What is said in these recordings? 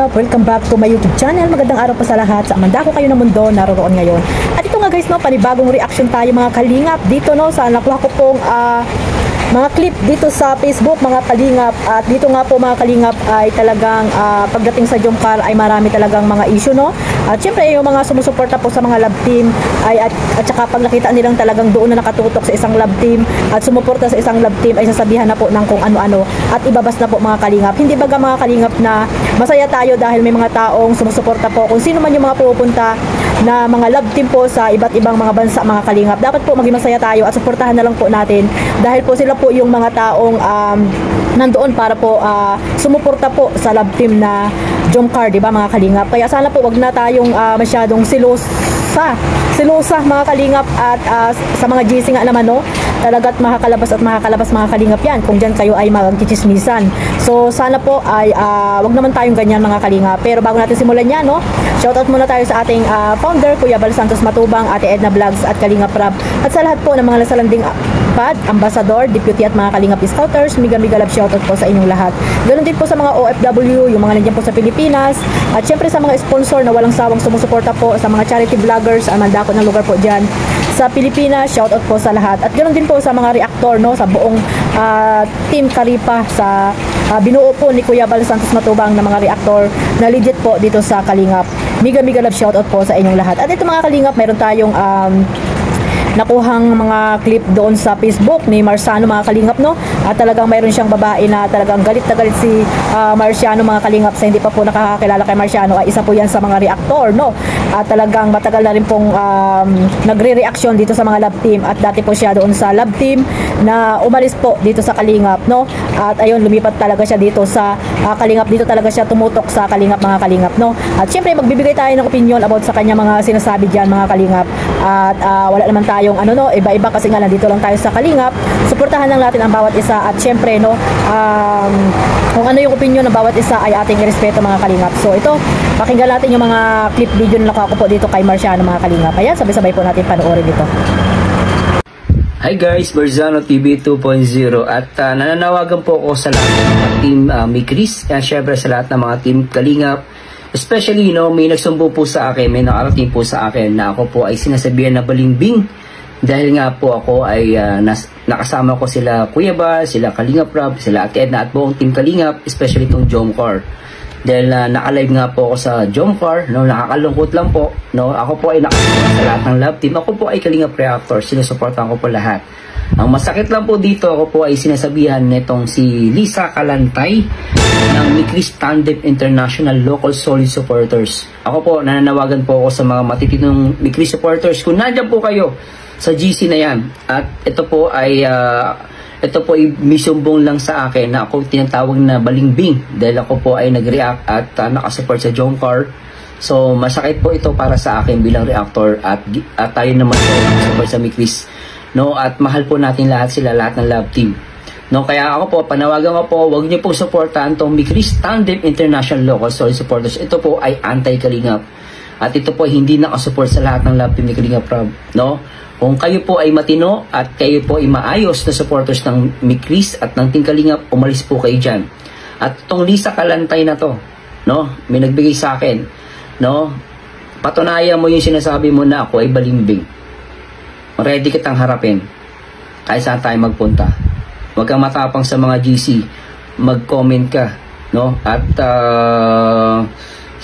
Kalingap, welcome back to my YouTube channel. Magandang araw po sa lahat. Sa amanda ko kayo ng mundo, naroon ngayon. At ito nga guys, no, panibagong reaction tayo mga Kalingap dito, no, sa nakuha ko pong mga clip dito sa Facebook mga Kalingap. At dito nga po mga Kalingap ay talagang pagdating sa Jomcar ay marami talagang mga issue, no. At syempre yung mga sumusuporta po sa mga love team ay at saka pag nakita nilang talagang doon na nakatutok sa isang love team at sumuporta sa isang love team ay sasabihan na po ng kung ano-ano at ibabas na po mga Kalingap. Hindi baga mga Kalingap na masaya tayo dahil may mga taong sumusuporta po kung sino man yung mga pupunta na mga love team po sa iba't ibang mga bansa mga Kalingap. Dapat po maging masaya tayo at suportahan na lang po natin dahil po sila po yung mga taong nandoon para po sumuporta po sa love team na Jomcar, di ba mga Kalingap? Kaya sana po wag na tayong masyadong silosa mga Kalingap at sa mga GC nga naman, no, talagat makakalabas mga Kalingap yan kung dyan kayo ay magchichismisan. So sana po ay wag naman tayong ganyan mga Kalingap. Pero bago natin simulan yan, no, shoutout muna tayo sa ating founder Kuya Bal Santos Matubang, Ate Edna Vlogs at Kalingap Rab, at sa lahat po ng mga nasalanding ambassador, deputy at mga Kalingap scouters. Miga love shoutout po sa inyong lahat. Ganoon din po sa mga OFW, yung mga nandiyan po sa Pilipinas, at syempre sa mga sponsor na walang sawang sumusuporta po sa mga charity vloggers, amanda ko ng lugar po dyan sa Pilipinas, shoutout po sa lahat. At ganoon din po sa mga reactor, no, sa buong team Karipa, sa binuo po ni Kuya Bal Santos Matubang na mga reactor na legit po dito sa Kalingap. Miga love shoutout po sa inyong lahat. At ito mga Kalingap, meron tayong nakuhang mga clip doon sa Facebook ni Marciano mga Kalingap, no, at talagang mayroon siyang babae na talagang galit na galit si Marciano mga Kalingap. Sa hindi pa po nakakakilala kay Marciano ay isa po yan sa mga reactor, no, at talagang matagal na rin pong nagre-reaction dito sa mga love team at dati po siya doon sa love team na umalis po dito sa Kalingap, no, at ayun lumipat talaga siya dito sa Kalingap. Dito talaga siya tumutok sa Kalingap mga Kalingap, no, at syempre magbibigay tayo ng opinion about sa kanya mga sinasabi diyan mga Kalingap. At wala naman tayong iba-iba kasi nga nandito lang tayo sa Kalingap. Suportahan lang natin ang bawat isa at syempre, no, kung ano yung opinion ng bawat isa ay ating irespeto mga Kalingap. So ito, pakinggan natin yung mga clip video na nakuha ko po dito kay Marciano mga Kalingap. Ayan, sabay-sabay po natin panoorin dito. Hi guys, Barzano TV 2.0 at nananawagan po ako sa lahat ng mga team Mikris at syempre sa lahat ng mga team Kalingap. Especially, may nagsumbo po sa akin, may nakarating po sa akin na ako po ay sinasabihan na balimbing dahil nga po ako ay nakasama ko sila Kuya Bal, sila Kalingap Rab, sila Ate Edna at buong team Kalingap, especially itong Jomcar. Dahil naka-live nga po ako sa Jomcar, no, nakakalungkot lang po, no, ako po ay nakasama sa lahat ng love team, ako po ay Kalingap Reactor, sinusuportahan ko po lahat. Ang masakit lang po dito, ako po ay sinasabihan nitong si Lisa Kalantay ng Mikris Tandem International Local Solid Supporters. Ako po, nananawagan po ako sa mga matitinong Mikris supporters. Kung nandiyan po kayo sa GC na yan, at ito po ay misumbong lang sa akin na ako tinatawag na balimbing dahil ako po ay nag-react at nakasupport sa Jomcar. So, masakit po ito para sa akin bilang reactor at tayo naman po support sa Mikris. No, at mahal po natin lahat ng love team. No, kaya ako po, panawagan ko po, wag niyo pong suportahan tong Mikris Tandem International Local Solid Supporters. Ito po ay anti-Kalingap. At ito po ay hindi nakasupport sa lahat ng love team ni Kalingap Rab. No? Kung kayo po ay matino at kayo po ay maayos na supporters ng Mikris at ng Team Kalingap, umalis po kayo dyan. At itong Lisa Kalantay na to, no, may nagbigay sa akin, no, patunayan mo yung sinasabi mo na ako ay balimbing. Ready kitang harapin kahit saan tayo magpunta. Huwag kang matapang sa mga GC, mag-comment ka, no, at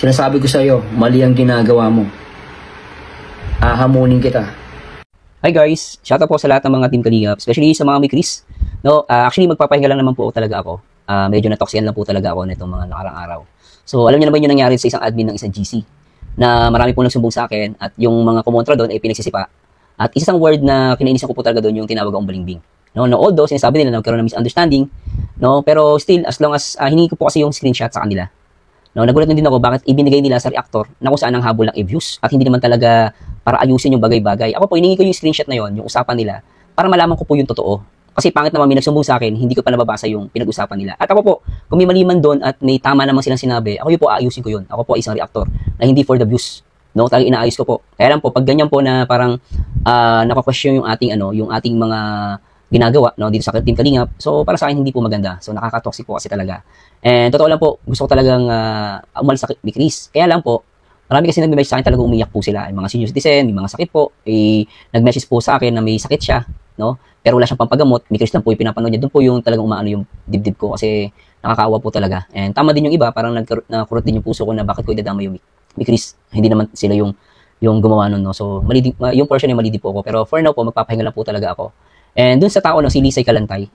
sinasabi ko sa iyo, mali ang ginagawa mo, hamunin kita. Hi guys, shoutout po sa lahat ng mga team Kalingap, especially sa mga Mikris. No, actually magpapahinga lang naman po talaga ako. Medyo natoxian lang po talaga ako nitong mga nakarang araw. So alam niyo naman yung nangyari sa isang admin ng isang GC na marami po nagsumbong sa akin at yung mga kumontra doon ay pinagsisipa. At isang word na kinainisan ko po talaga doon yung tinawag akong balimbing. No, although sinasabi nila na nagkaroon ng misunderstanding, no, pero still as long as hiningi ko po kasi yung screenshot sa kanila. No, nagulat din ako bakit ibinigay nila sa reactor na kung saan ang habol ng views at hindi naman talaga para ayusin yung bagay-bagay. Ako po hiningi ko yung screenshot na yon, yung usapan nila, para malaman ko po yung totoo. Kasi pangit naman may nagsumbong sa akin, hindi ko pa nababasa yung pinag-usapan nila. At ako po, kung may mali man doon at may tama naman silang sinabi, ako yung po aayusin ko yun. Ako po ay isang reactor na hindi for the views. No, talagang inaayos ko po. Kaya lang po, pag ganyan po na parang naka-question yung ating mga ginagawa, no, dito sa Team Kalingap. So, para sa akin, hindi po maganda. So, nakaka-toxic po kasi talaga. And, totoo lang po, gusto ko talagang umalis sa Chris. Kaya lang po, marami kasi nag-message sa akin, talaga umiyak po sila. Yung mga senior citizen, may mga sakit po, nag-message po sa akin na may sakit siya, no? Pero wala siyang pampagamot, Chris lang po yung pinapanood niya. Doon po yung talagang umaano yung dibdib ko kasi nakakaawa po talaga. And tama din yung iba, parang nakurot din yung puso ko na bakit ko idadama yung Chris. Hindi naman sila yung gumawa nun, no? So, yung portion ay malidi po ako. Pero for now po, magpapahinga lang po talaga ako. And dun sa tao na si Lisay Kalantay,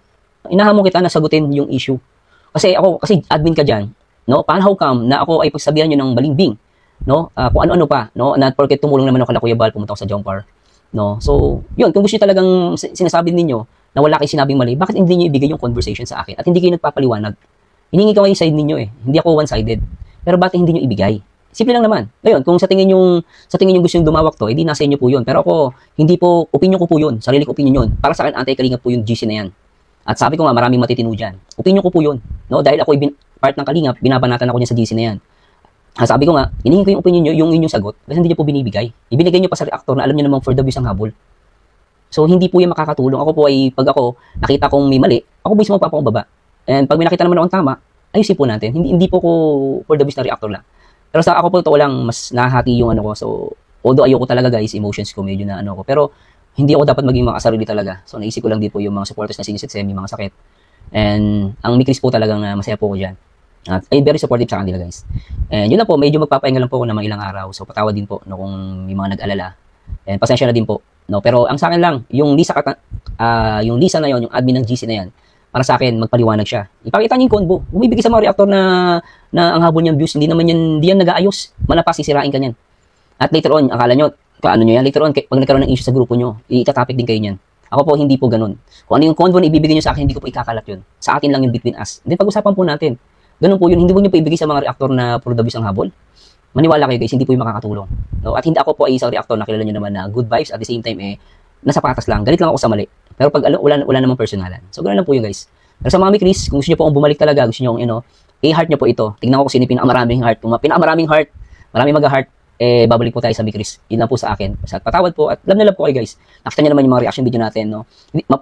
inahamon kita na sagutin yung issue. Kasi admin ka dyan, no? Paano how come na ako ay pagsabihan nyo ng balimbing, no? Kung ano-ano pa, no? Not porket tumulong naman ako kala Kuya Bal, pumunta ako sa Jomcar, no? So, yun, kung gusto nyo talagang sinasabi ninyo na wala kayo sinabing mali, bakit hindi nyo ibigay yung conversation sa akin? At hindi kayo nagpapaliwanag. Hiningi ko yung side ninyo eh. Hindi ako one-sided. Pero bakit hindi nyo ibigay? Simple lang naman. Ngayon, kung sa tingin yung gusto yung dumawak to, edi nasa inyo po yun. Pero ako, hindi po, opinion ko po yun. Sarili ko opinion yun. Para sa akin, anti-Kalingap po yung GC na yan. At sabi ko nga, maraming matitino dyan. Opinion ko po yun. No? Dahil ako part ng Kalingap, binabanatan ako niya sa GC na yan. Sabi ko nga, hinihingi ko yung opinion nyo, yung inyong sagot, kasi hindi nyo po binibigay. Ibinigay nyo pa sa reactor na alam nyo namang for the views ang habol. So, hindi po yung makakatulong. Ako po ay, pag ako nakita kong may mali, ako mismo magpapakumbaba. And pag may nakita naman akong tama, ayusin po natin. Hindi po ko for the views na reactor lang. Pero sa ako po ito lang, mas nahati yung ano ko. So, although ayoko talaga guys, emotions ko medyo na ano ko. Pero, hindi ako dapat maging makasarili talaga. So, naisip ko lang din po yung mga supporters na sinisitsem, yung mga sakit. And, ang Chris po talagang masaya po ko dyan. At, ay, very supportive sa kanila guys. And, yun lang po, medyo magpapahinga lang po ako ng mga ilang araw. So, patawad din po, no, kung may mga nag-alala. And, pasensya na din po. No, pero, ang sa akin lang, yung Lisa na yon, yung admin ng GC na yan, para sa akin, magpaliwanag siya. Ipakita niyo yung combo. Bumibigay sa mga reactor na ang habol niyang views, hindi yan nag-aayos. Malapas, sisirain ka niyan. At later on, akala nyo, kaano nyo yan, later on, pag nagkaroon ng issue sa grupo nyo, itatopic din kayo niyan. Ako po, hindi po ganun. Kung ano yung convo na ibibigay nyo sa akin, hindi ko po ikakalat yun. Sa atin lang yung between us. Then pag-usapan po natin. Ganun po yun, hindi po nyo po ibigay sa mga reactor na puro the views ang habol. Maniwala kayo guys, hindi po yung makakatulong. No? At hindi ako po ay isang reactor na kilala nyo naman na good vibes, at the same time, nasa patas lang. Galit lang ako sa mali. Pero pag wala namang personalan. So, ganun lang po yun guys. Pero sa mga Chris, kung gusto nyo po akong bumalik talaga, gusto nyo akong, i-heart nyo po ito. Tignan ko kung sino yung pinakamaraming heart. Kung pinakamaraming heart, maraming mag-heart, babalik po tayo sa Chris. Yun lang po sa akin. At patawad po, at love na love po kayo guys. Nakita nyo naman yung mga reaction video natin, no?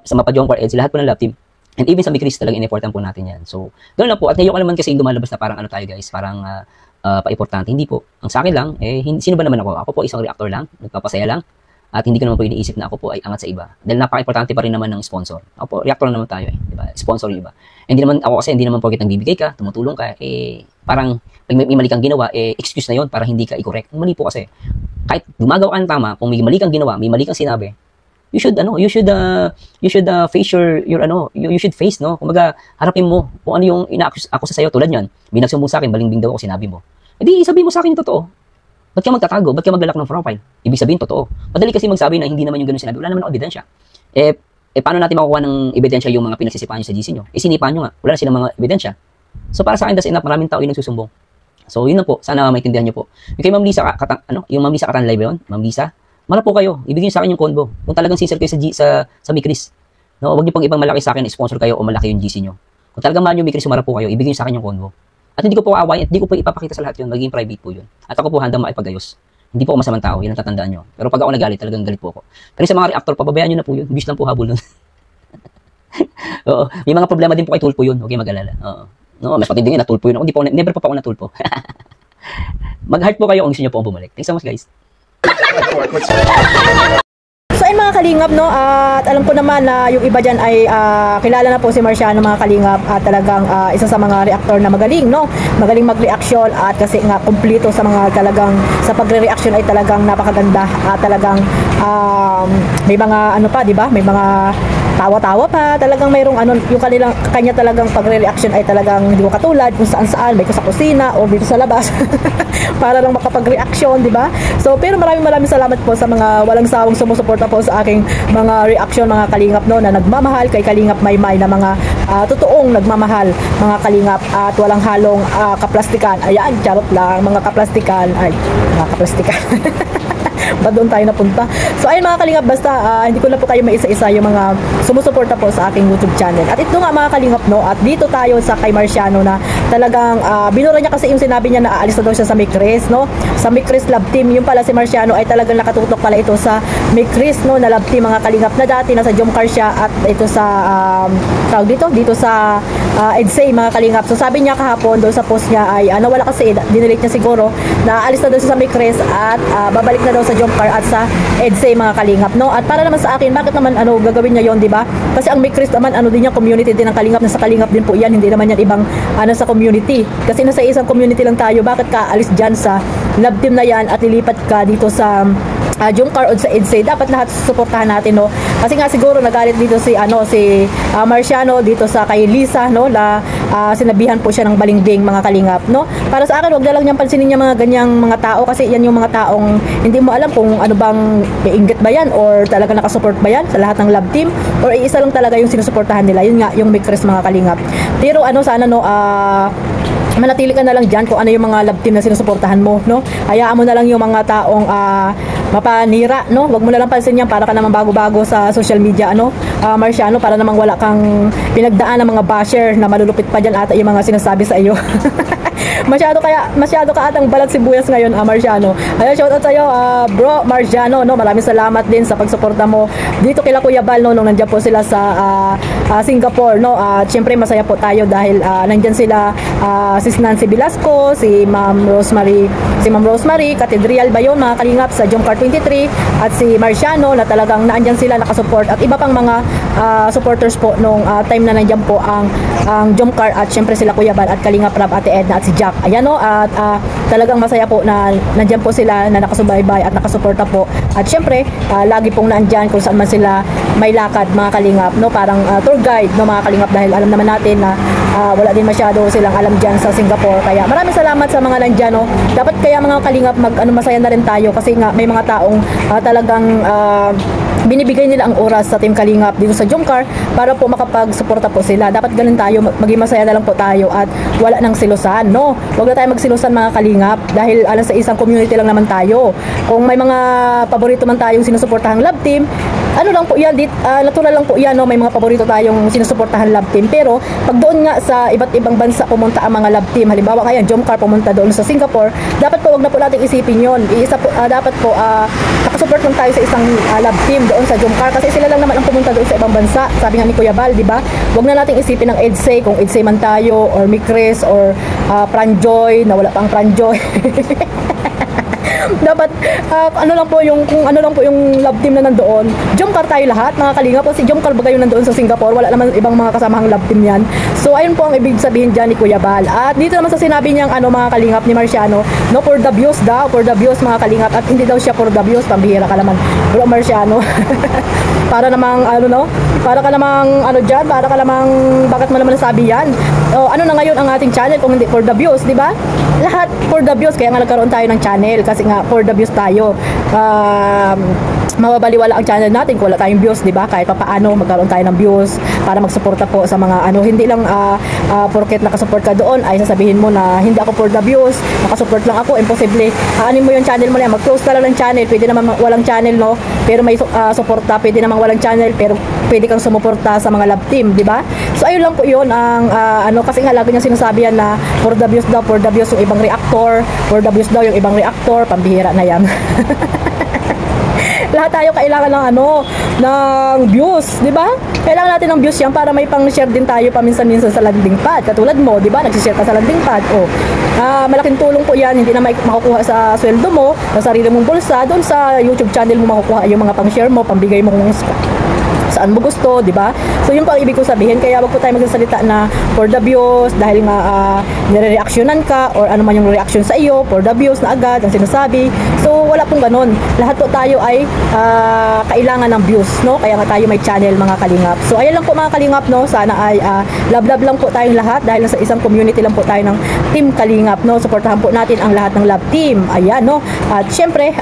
Sa Mapa Jomcar Eds, lahat po ng love team. And even sa Chris, talagang in-important po natin yan. So, ganoon lang po. At ngayon ka naman kasi yung lumalabas na parang ano tayo guys, parang pa-importante. Hindi po. Ang sa akin lang, sino ba naman ako? Ako po isang reactor lang, nagpapasaya lang. At hindi ko naman po iniisip na ako po ay angat sa iba. Dahil napaka-importante pa rin naman ng sponsor. Ako po, reactor lang naman tayo diba? Sponsor yung iba. Hindi naman ako kasi, hindi naman porket nagbibigay ka, tumutulong ka, parang may mali kang ginawa, excuse na yon para hindi ka i-correct. Mali po kasi. Kahit gumagawa ka ng tama, kung may mali kang ginawa, may mali kang sinabi, you should face you should face, no? Kumbaga, harapin mo kung ano yung ina-accuse ako sa sayo tulad niyan. May nagsumbong sa akin, balingbing daw ako, sinabi mo. Edi sabihin mo sa akin yung totoo. Ba't ka magtatago? Ba't ka maglalak ng profile? Ibig sabihin, totoo. Madali kasi magsabi na hindi naman yung ganun sinabi. Wala naman ang ebidensya. Paano natin makukuha ng ebidensya yung mga pinagsisipahan nyo sa GC nyo? Sinipahan nyo nga. Wala na silang mga ebidensya. So, para sa akin, that's enough. Maraming tao yung nagsusumbong. So, yun na po. Sana maintindihan nyo po. Yung kay Ma'am Lisa, yung Ma'am Lisa Katan live yun? Ma'am Lisa, marap po kayo. Ibigay sa akin yung combo. Kung talagang sincere kayo sa Chris. No, huwag niyo pang ibang malaki sa akin, sponsor kayo o malaki yung GC nyo. Kung talagang mahal yung Chris, marap po kayo. Ibigay sa akin yung combo. At hindi ko po aawain at hindi ko po ipapakita sa lahat yun. Magiging private po yun. At ako po handang maipagayos. Hindi po ako masamang tao, yun ang tatandaan nyo. Pero pag ako nagalit, talagang galit po ako. Pero sa mga reactor, pababayaan nyo na po yun. Bis lang po habol nun. Oo. May mga problema din po kay Tulpo yun. Okay, mag-alala. Oo. No, mas patindi nga, natulpo yun ako. Never pa ako natulpo. Mag-heart po kayo kung gusto nyo po bumalik. Thanks so much, guys. So ayun mga kalingap, no, at alam ko naman na yung iba dyan ay kilala na po si Marciano mga kalingap at talagang isa sa mga reactor na magaling, no, magaling mag-reaction at kasi nga kumpleto sa mga talagang sa pagre-reaction ay talagang napakaganda at talagang may mga ano pa, di ba, may mga tawa-tawa pa, talagang mayroong ano, yung kanya talagang pagre-reaction ay talagang hindi ko katulad kung saan-saan, may ko sa kusina o dito sa labas para lang makapag-reaction, di ba? So, pero maraming salamat po sa mga walang sawang sumusuporta po sa aking mga reaction, mga kalingap, no, na nagmamahal kay Kalingap Maymay na mga totoong nagmamahal, mga kalingap, at walang halong kaplastikan. Ayan, charot lang, mga kaplastikan. Ay, mga kaplastikan. Ba doon tayo napunta? So ayun mga kalingap, basta hindi ko na po kayo maisa-isa yung mga sumusuporta po sa aking YouTube channel. At ito nga mga kalingap, no, at dito tayo sa kay Marciano na talagang binura niya kasi yung sinabi niya na aalis na daw siya sa Chris, no. sa Mikris Love Team. Yung pala si Marciano ay talagang nakatutok pala ito sa Mikris, no, na Love Team mga kalingap, na dati nasa Jomcar siya at ito sa tawag dito sa EDSA mga kalingap. So sabi niya kahapon doon sa post niya ay nawala kasi, dinelete niya siguro, na alis na doon sa Mikris at babalik na daw sa Jomcar at sa EDSA mga kalingap, no. At para naman sa akin, bakit naman gagawin niya yon, di ba? Kasi ang Mikris naman din yung community din ng kalingap, nasa kalingap din po yan, hindi naman yan ibang sa community. Kasi nasa isang community lang tayo, bakit ka alis dyan sa Love Team na yan at lilipat ka dito sa Jomcar o sa EDSA? Dapat lahat suportahan natin, no. Kasi nga siguro nagalit dito si Marciano dito sa kay Lisa, no, na sinabihan po siya ng balingbing mga kalingap, no. Para sa akin, wag na lang niyang pansinin yung mga ganyang mga tao, kasi yan yung mga taong hindi mo alam kung ano bang iinggit ba yan or talaga nakasupport ba yan sa lahat ng Love Team, or isa lang talaga yung sinusuportahan nila. Yun nga yung Mikris mga kalingap. Pero sana, no, manatili ka na lang dyan kung ano yung mga Love Team na sinusuportahan mo, no. Hayaan mo na lang yung mga taong mapanira, no. Wag mo na lang pansin yan, para ka naman bago-bago sa social media, Marciano, para namang wala kang pinagdaan ng mga basher na malulupit pa dyan ata yung mga sinasabi sa iyo. Masyado ka atang balat sibuyas ngayon, Marciano. Ayun, shoutout sa iyo, bro Marciano, no. Maraming salamat din sa pagsuporta mo dito kila Kuya Bal, no, nung nandiyan po sila sa Singapore, no. Siyempre masaya po tayo dahil nandiyan sila si Nancy Velasco, si Ma'am Rosemary Cathedral ba yun mga kalingap, sa Jomcar 23, at si Marciano na talagang naandyan sila nakasupport, at iba pang mga supporters po nung time na nandiyan po ang Jomcar, at syempre sila Kuya Bal at Kalingap Rab, Ate Edna at si Jack. Ayan, no, at talagang masaya po na nandiyan po sila na nakasubaybay at nakasuporta po, at syempre lagi pong naandyan kung saan man sila may lakad mga kalingap, no, parang tour guide, no mga kalingap, dahil alam naman natin na wala din masyado silang alam dyan sa Singapore. Kaya maraming salamat sa mga nandyan, no. Dapat kaya mga kalingap masaya na rin tayo, kasi nga may mga taong talagang binibigay nila ang oras sa Team Kalingap dito sa Jomcar para po makapag-suporta po sila. Dapat ganun tayo, maging masaya na lang po tayo at wala nang silusan, no. Huwag na tayo magsilusan mga kalingap, dahil sa isang community lang naman tayo. Kung may mga paborito man tayong sinusuportahang Love Team, lang po yan, natural lang po yan, no. May mga paborito tayong sinusuportahan Love Team, pero pag doon nga sa iba't ibang bansa pumunta ang mga Love Team, halimbawa kaya Jomcar pumunta doon sa Singapore, dapat po wag na po natin isipin yun. Dapat po nakasupport lang tayo sa isang Love Team doon sa Jomcar, kasi sila lang naman ang pumunta doon sa ibang bansa. Sabi nga ni Kuya Bal, di ba? Wag na nating isipin ng EDSA, kung EDSA man tayo or Mikris or Pranjoy, na wala pang Pranjoy. Dapat kung ano lang po yung Love Team na nandoon, Jomcar tayo lahat mga kalingap, kasi Jomcar ba kayo nandoon sa Singapore, wala naman ibang mga kasamahang Love Team yan. So ayun po ang ibig sabihin dyan ni Kuya Bal. At dito naman sa sinabi niyang mga kalingap ni Marciano, no, for the views daw, for the views mga kalingap, at hindi daw siya for the views. Pambihira ka naman, bro Marciano. Para namang para ka namang bakit mo naman nasabi yan? Ano na ngayon ang ating channel kung hindi for the views, di ba? Lahat for the views, kaya nga nagkaroon tayo ng channel, kasi nga for the views tayo. Mababaliwala ang channel natin kung wala tayong views, di ba? Kahit papaano magkaroon tayo ng views para magsuporta po sa mga hindi lang porket nakasupport ka doon ay sasabihin mo na hindi ako for the views, nakasupport lang ako. Imposible. Aanin mo yung channel mo na yan, mag-close ka lang ng channel. Pwede naman walang channel, no, pero may suporta. Pwede naman walang channel pero pwede kang sumuporta sa mga Love Team, di ba? So ayun lang po yun ang kasi nga lagi niya sinasabi yan na for the views daw, for the views yung ibang reactor, for the views daw yung ibang reactor. Pambihira na yan. Lahat tayo kailangan ng views, di ba? Kailangan natin ng views yan para may pang-share din tayo paminsan-minsan sa landing pad. Katulad mo, di ba? Nag-share ka sa landing pad. Malaking tulong po yan. Hindi na makukuha sa sweldo mo, sa sarili mong bulsa. Doon sa YouTube channel mo makukuha yung mga pang-share mo, pambigay mo kung saan mo gusto, di ba? So yun po ang ibig ko sabihin. Kaya wag po tayo magsasalita na for the views dahil nga nire-reactionan ka or ano man yung reaction sa iyo, for the views na agad ang sinasabi. So wala pong ganun. Lahat po tayo ay kailangan ng views, no? Kaya nga tayo may channel mga kalingap. So ayan lang po mga kalingap, no? Sana ay love lang po tayong lahat dahil sa isang community lang po tayo ng Team Kalingap, no? Suportahan po natin ang lahat ng Love Team. Ayan, no? At syempre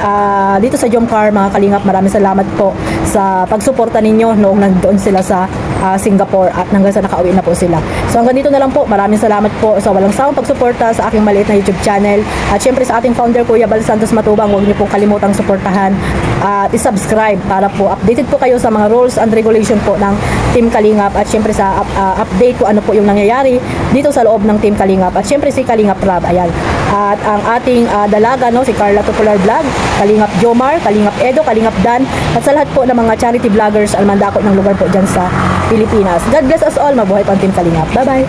dito sa Jomcar mga kalingap, maraming salamat po sa pagsuporta ninyo noong nandoon sila sa Singapore at hanggang sa nakauwi na po sila. So hanggang dito na lang po. Maraming salamat po sa walang sawang pagsuporta sa aking maliit na YouTube channel. At syempre sa ating founder Kuya Bal Santos Matubang, huwag niyo pong kalimutang suportahan at i-subscribe para po updated po kayo sa mga rules and regulation po ng Team Kalingap, at syempre sa update ko ano po yung nangyayari dito sa loob ng Team Kalingap, at syempre si Kalingap Rab. Ayan. at ang ating dalaga, no, si Carla Tupular Vlog, Kalingap Jomar, Kalingap Edo, Kalingap Dan, at sa lahat po ng mga charity vloggers almandako ng lugar po dyan sa Pilipinas. God bless us all. Mabuhay po ang Team Kalingap. Bye-bye!